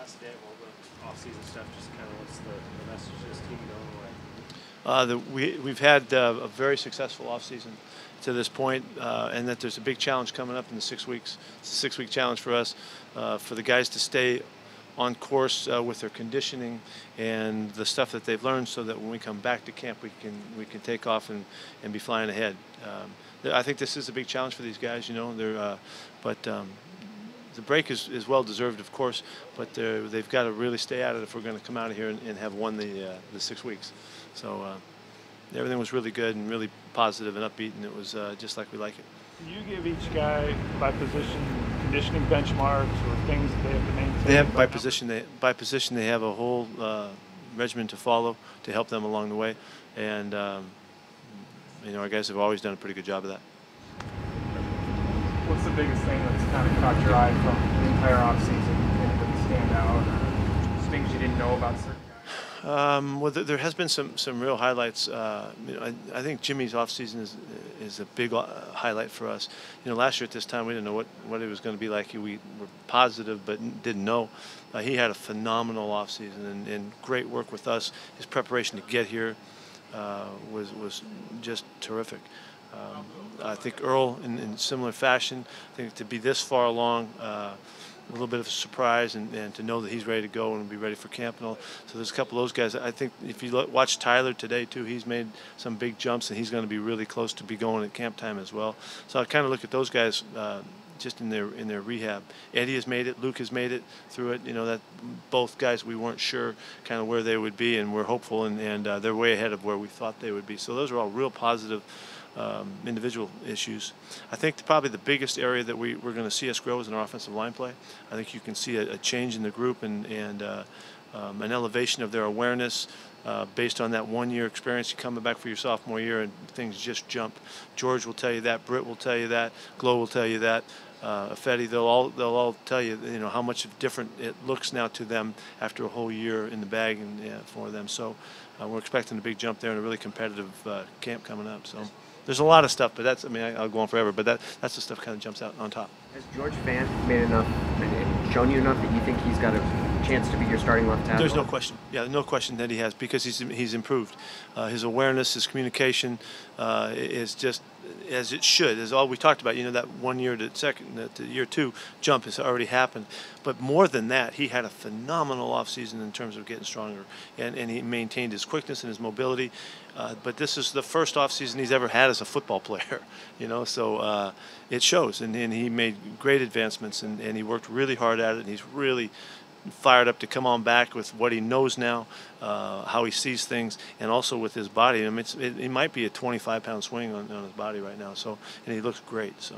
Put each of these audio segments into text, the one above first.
last day of all the off-season stuff, just kind of what's the message to this team going away? We've had a very successful offseason to this point, and that there's a big challenge coming up in the 6 weeks. It's a 6-week challenge for us, for the guys to stay on course with their conditioning and the stuff that they've learned, so that when we come back to camp, we can take off and be flying ahead. I think this is a big challenge for these guys. You know, the break is well deserved, of course, but they've got to really stay at it if we're going to come out of here and have won the 6 weeks. So everything was really good and really positive and upbeat, and it was just like we like it. Do you give each guy by position conditioning benchmarks or things that they have to maintain? They have by position they have a whole regimen to follow to help them along the way, and you know, our guys have always done a pretty good job of that. What's the biggest thing that's kind of caught your eye from the entire offseason? Anything stand out, or just things you didn't know about certain guys? Well, there has been some real highlights. You know, I think Jimmy's offseason is a big highlight for us. You know, last year at this time we didn't know what it was going to be like. We were positive but didn't know. He had a phenomenal offseason and great work with us. His preparation to get here was just terrific. I think Earl, in similar fashion, I think to be this far along, a little bit of a surprise, and to know that he's ready to go and be ready for camp and all. So there's a couple of those guys. I think if you watch Tyler today too, he's made some big jumps, and he's going to be really close to be going at camp time as well. So I kind of look at those guys just in their rehab. Eddie has made it. Luke has made it through it. You know, that both guys, we weren't sure kind of where they would be, and we're hopeful, and they're way ahead of where we thought they would be. So those are all real positive individual issues. I think probably the biggest area that we're going to see us grow is in our offensive line play. I think you can see a change in the group and an elevation of their awareness based on that 1-year experience. You coming back for your sophomore year and things just jump. George will tell you that. Britt will tell you that. Glow will tell you that. Fetty, they'll all tell you, you know, how much different it looks now to them after a whole year in the bag and for them. So we're expecting a big jump there and a really competitive camp coming up. So there's a lot of stuff, but that's, I mean, I'll go on forever, but that's the stuff kind of jumps out on top. Has George Fant made enough and shown you enough that you think he's got a chance to be your starting left tackle? There's no question. Yeah, no question that he has, because he's improved. His awareness, his communication is just as it should. As all we talked about, you know, that 1 year to year 2 jump has already happened. But more than that, he had a phenomenal offseason in terms of getting stronger, and he maintained his quickness and his mobility. But this is the first offseason he's ever had as a football player, you know, so it shows. And he made great advancements, and he worked really hard at it, and he's really fired up to come on back with what he knows now, how he sees things, and also with his body. I mean, it might be a 25-pound swing on his body right now, so, and he looks great. So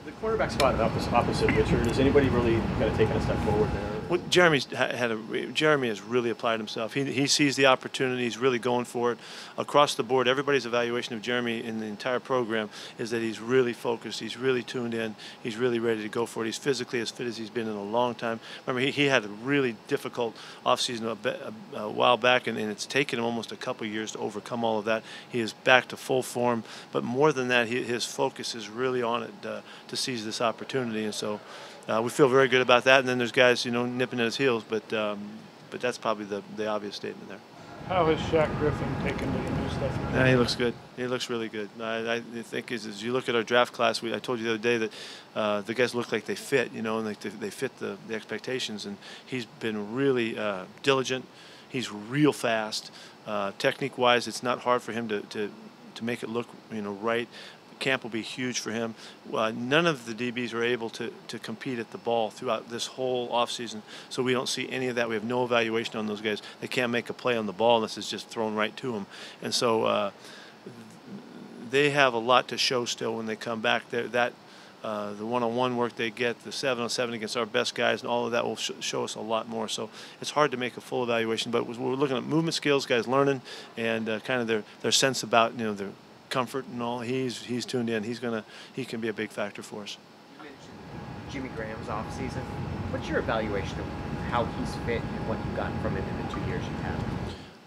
The quarterback spot opposite Richard, is anybody really kind of taking a step forward there? Well, Jeremy has really applied himself. He sees the opportunity. He's really going for it. Across the board, everybody's evaluation of Jeremy in the entire program is that he's really focused. He's really tuned in. He's really ready to go for it. He's physically as fit as he's been in a long time. Remember, he had a really difficult offseason a while back, and it's taken him almost a couple years to overcome all of that. He is back to full form. But more than that, his focus is really on it to seize this opportunity. And so we feel very good about that. And then there's guys, you know, nipping at his heels, but that's probably the obvious statement there. How has Shaq Griffin taken to the new stuff? Yeah, he looks good. He looks really good. I think as you look at our draft class, I told you the other day that the guys look like they fit, you know, and like they fit the expectations. And he's been really diligent. He's real fast. Technique-wise, it's not hard for him to make it look, you know, right. Camp will be huge for him. None of the DBs are able to compete at the ball throughout this whole offseason, so we don't see any of that. We have no evaluation on those guys. They can't make a play on the ball unless it's just thrown right to them. And so they have a lot to show still when they come back. The one-on-one work they get, the 7-on-7 against our best guys, and all of that will show us a lot more. So it's hard to make a full evaluation, but we're looking at movement skills, guys learning, and kind of their sense about, you know, their comfort and all. He's tuned in. He can be a big factor for us. You mentioned Jimmy Graham's offseason. What's your evaluation of how he's fit and what you've gotten from him in the 2 years you've had?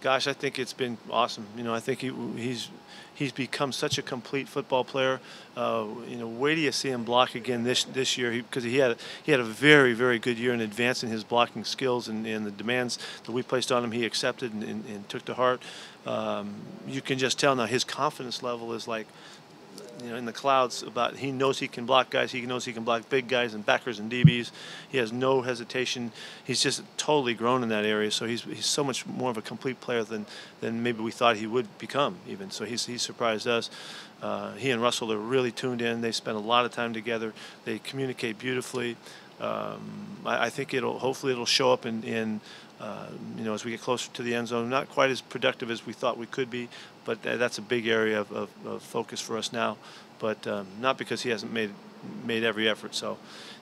Gosh, I think it's been awesome. I think he's become such a complete football player. Wait till you see him block again this year, because he had a very, very good year in advancing his blocking skills, and the demands that we placed on him he accepted and took to heart. You can just tell now his confidence level is like, in the clouds. About he knows he can block guys. He knows he can block big guys and backers and DBs. He has no hesitation. He's just totally grown in that area. So he's so much more of a complete player than maybe we thought he would become even. So he's surprised us. He and Russell are really tuned in. They spend a lot of time together. They communicate beautifully. I think hopefully it'll show up in as we get closer to the end zone. Not quite as productive as we thought we could be, but that's a big area of focus for us now. But not because he hasn't made every effort. So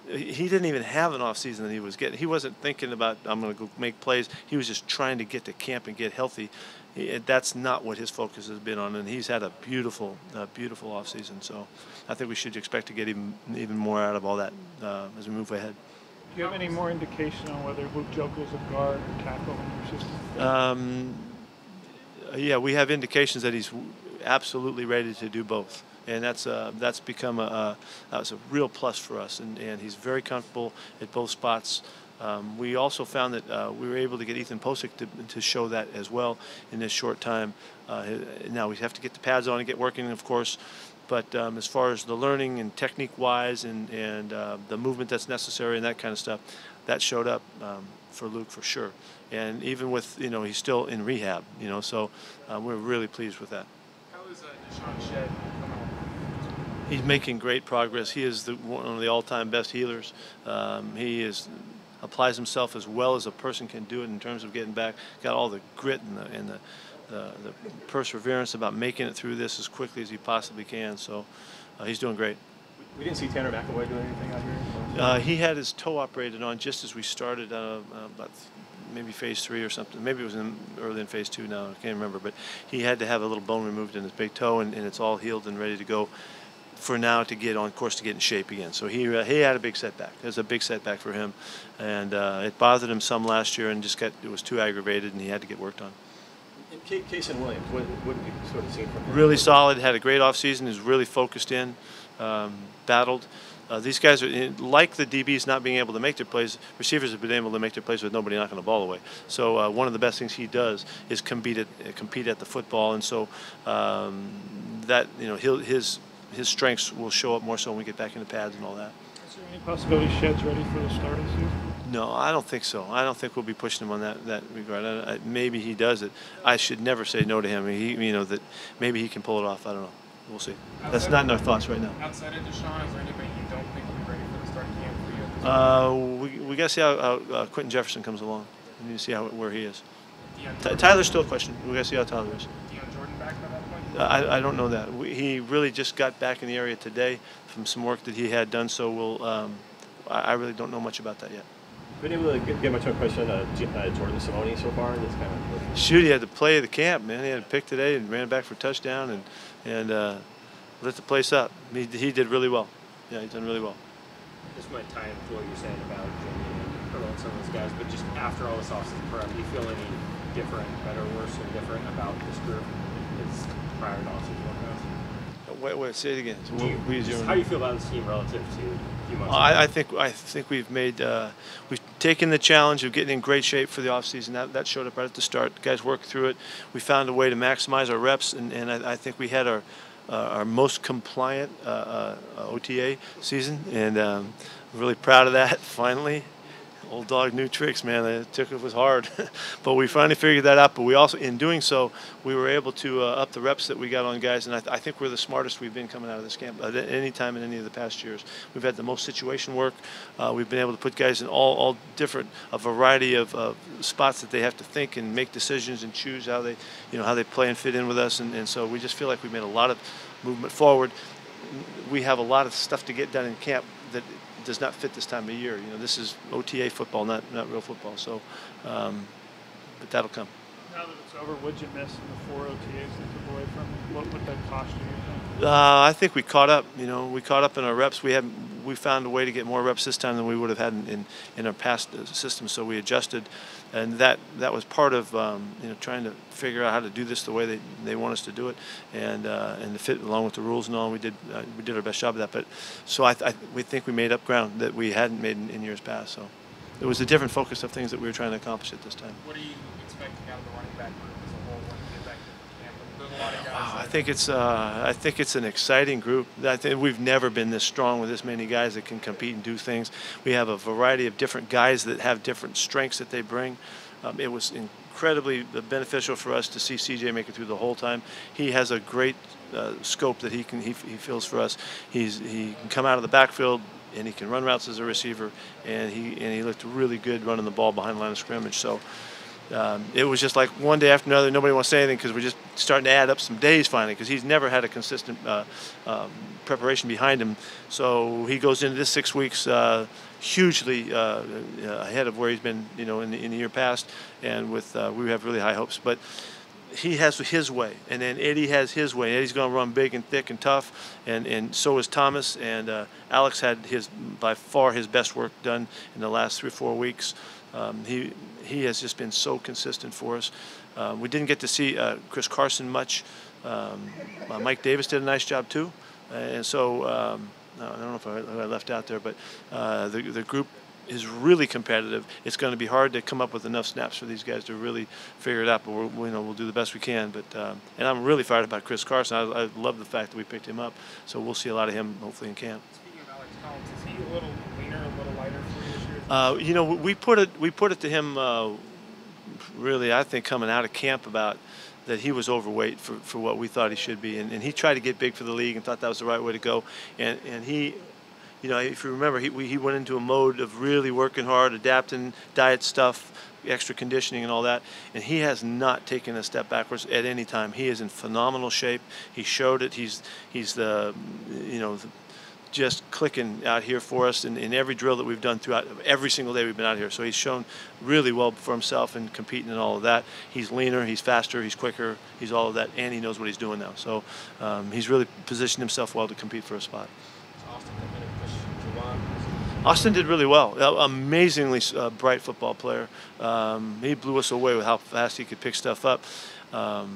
he didn't even have an off season that he was getting. He wasn't thinking about, I'm going to go make plays. He was just trying to get to camp and get healthy. That's not what his focus has been on, and he's had a beautiful off season. So I think we should expect to get even more out of all that as we move ahead. Do you have any more indication on whether Luke Jokel's a guard or tackle in your system? Yeah, we have indications that he's absolutely ready to do both, and that's become that's a real plus for us, and he's very comfortable at both spots. We also found that we were able to get Ethan Posick to show that as well in this short time. Now we have to get the pads on and get working, of course. But as far as the learning and technique-wise and the movement that's necessary and that kind of stuff, that showed up for Luke for sure. And even with, he's still in rehab, so we're really pleased with that. How is Deshaun Shedd coming along? He's making great progress. He is one of the all-time best healers. He applies himself as well as a person can do it in terms of getting back. Got all the grit and the perseverance about making it through this as quickly as he possibly can. So he's doing great. We didn't see Tanner McElroy doing anything out here? He had his toe operated on just as we started, about maybe phase 3 or something. Maybe it was early in phase 2 now. I can't remember. But he had to have a little bone removed in his big toe, and it's all healed and ready to go for now to get on course to get in shape again. So he had a big setback. It was a big setback for him, and it bothered him some last year, and it was too aggravated, and he had to get worked on. Case and Williams, what have you sort of seen from him? Really solid, had a great offseason, is really focused in, battled. These guys are, like the DBs not being able to make their plays, receivers have been able to make their plays with nobody knocking the ball away. So one of the best things he does is compete at the football, and so that his strengths will show up more so when we get back into pads and all that. Is there any possibility Shedd's ready for the start of the season? No, I don't think so. I don't think we'll be pushing him on that regard. Maybe he does it. I should never say no to him. That maybe he can pull it off. I don't know. We'll see. That's not in our thoughts right now. Outside of Deshaun, is there anybody you don't think will be ready for the start of camp for you at this point? We got to see how Quentin Jefferson comes along. We need to see where he is. Tyler's still a question. We got to see how Tyler is. Deion Jordan back by that point? I don't know that. He really just got back in the area today from some work that he had done. So I really don't know much about that yet. Been able to get much of a question on Jordan Simone so far? That's kind of shoot, he had the play of the camp, man. He had a pick today and ran back for a touchdown and lit the place up. He did really well. Yeah, he's done really well. This might tie into what you're saying about Jimmy and Earl and some of those guys, but just after all this offseason prep, do you feel any different, better, worse, or different about this group as prior to offseason workouts? Wait, say it again. So how do you feel about this team relative to a few months ago? I think we've made we've taken the challenge of getting in great shape for the offseason. That showed up right at the start. The guys worked through it. We found a way to maximize our reps, and I think we had our most compliant OTA season, and I'm really proud of that. Finally, old dog, new tricks, man. It was hard, but we finally figured that out. But we also, in doing so, we were able to up the reps that we got on guys, and I think we're the smartest we've been coming out of this camp at any time in any of the past years. We've had the most situation work. We've been able to put guys in all different, a variety of spots that they have to think and make decisions and choose how they play and fit in with us, and so we just feel like we made a lot of movement forward. We have a lot of stuff to get done in camp that does not fit this time of year. This is OTA football, not real football. So, but that'll come. Now that it's over, what'd you miss in the 4 OTAs they took away from you? What would that cost you think? I think we caught up. You know, we caught up in our reps. We found a way to get more reps this time than we would have had in our past system. So we adjusted, and that was part of you know, trying to figure out how to do this the way they want us to do it, and to fit along with the rules and all. We did our best job of that. But so we think we made up ground that we hadn't made in years past. So it was a different focus of things that we were trying to accomplish at this time. What are you expecting out of the running back group as a whole when you get back to camp? There's a lot of guys. Wow, I think it's an exciting group. I think we've never been this strong with this many guys that can compete and do things. We have a variety of different guys that have different strengths that they bring. It was incredibly beneficial for us to see CJ make it through the whole time. He has a great scope that he feels for us. He can come out of the backfield, and he can run routes as a receiver, and he looked really good running the ball behind the line of scrimmage. So it was just like one day after another. Nobody wants to say anything because we're just starting to add up some days finally, because he's never had a consistent preparation behind him. So he goes into this 6 weeks hugely ahead of where he's been, you know, in the year past, and with we have really high hopes. But he has his way, and then Eddie has his way. Eddie's going to run big and thick and tough, and so is Thomas. And Alex had by far his best work done in the last 3 or 4 weeks. He has just been so consistent for us. We didn't get to see Chris Carson much. Mike Davis did a nice job too, and so I don't know if I left out there, but the group is really competitive. It's going to be hard to come up with enough snaps for these guys to really figure it out, but we'll do the best we can. But and I'm really fired about Chris Carson. I love the fact that we picked him up, so we'll see a lot of him hopefully in camp. Speaking of Alex Collins, is he a little leaner, a little lighter for you this year? You know, we put it to him really, I think, coming out of camp about that he was overweight for what we thought he should be, and he tried to get big for the league and thought that was the right way to go, and he, you know, if you remember, he went into a mode of really working hard, adapting diet stuff, extra conditioning and all that, and he has not taken a step backwards at any time. He is in phenomenal shape. He showed it. He's the, you know, just clicking out here for us in every drill that we've done throughout every single day we've been out here. So he's shown really well for himself and competing and all of that. He's leaner, he's faster, he's quicker, he's all of that, and he knows what he's doing now. So he's really positioned himself well to compete for a spot. Austin did really well. Amazingly bright football player. He blew us away with how fast he could pick stuff up.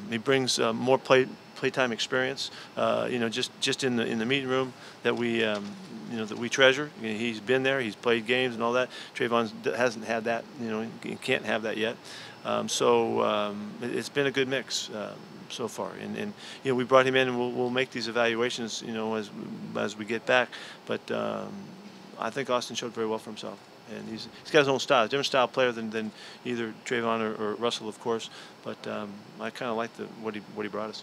He brings more playtime experience. You know, just in the meeting room that we you know, that we treasure. You know, he's been there. He's played games and all that. Trayvon hasn't had that. You know, he can't have that yet. So it's been a good mix. So far, and you know, we brought him in, and we'll make these evaluations, you know, as we get back. But I think Austin showed very well for himself, and he's got his own style, different style player than either Trayvon or Russell, of course. But I kind of like what he brought us.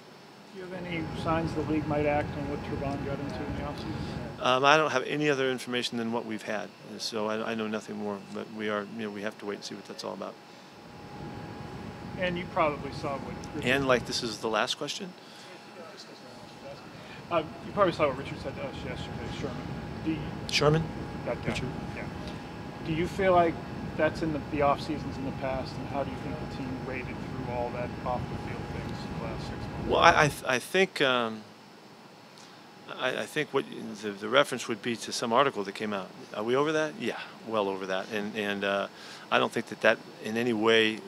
Do you have any signs the league might act on what Trayvon got into in the offseason? I don't have any other information than what we've had, so I know nothing more. But we have to wait and see what that's all about. And you probably saw what Richard And like, this is the last question? you probably saw what Richard said to us yesterday, Sherman. Sherman? That guy. Richard? Yeah. Do you feel like that's in the off seasons in the past, and how do you think the team waded through all that off the field things the last 6 months? Well, I think what the reference would be to some article that came out. Are we over that? Yeah, well over that. And I don't think that in any way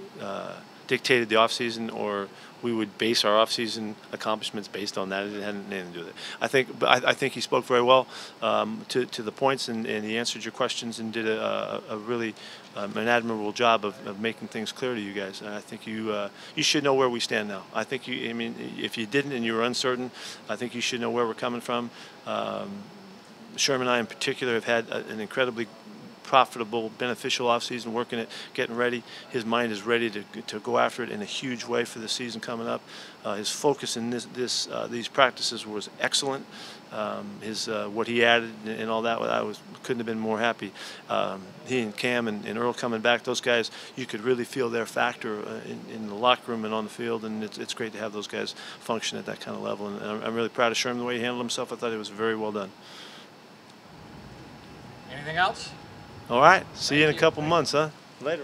dictated the offseason, or we would base our offseason accomplishments based on that. It had nothing to do with it. I think he spoke very well to the points, and he answered your questions and did a really an admirable job of making things clear to you guys. And I think you should know where we stand now. I mean, if you didn't and you were uncertain, I think you should know where we're coming from. Sherman and I in particular have had an incredibly profitable, beneficial offseason, working it, getting ready. His mind is ready to go after it in a huge way for the season coming up. His focus in these practices was excellent. What he added and all that, couldn't have been more happy. He and Cam and Earl coming back, those guys, you could really feel their factor in the locker room and on the field, and it's great to have those guys function at that kind of level. And I'm really proud of Sherman, the way he handled himself. I thought it was very well done. Anything else? All right. See you in a couple months, huh? Later.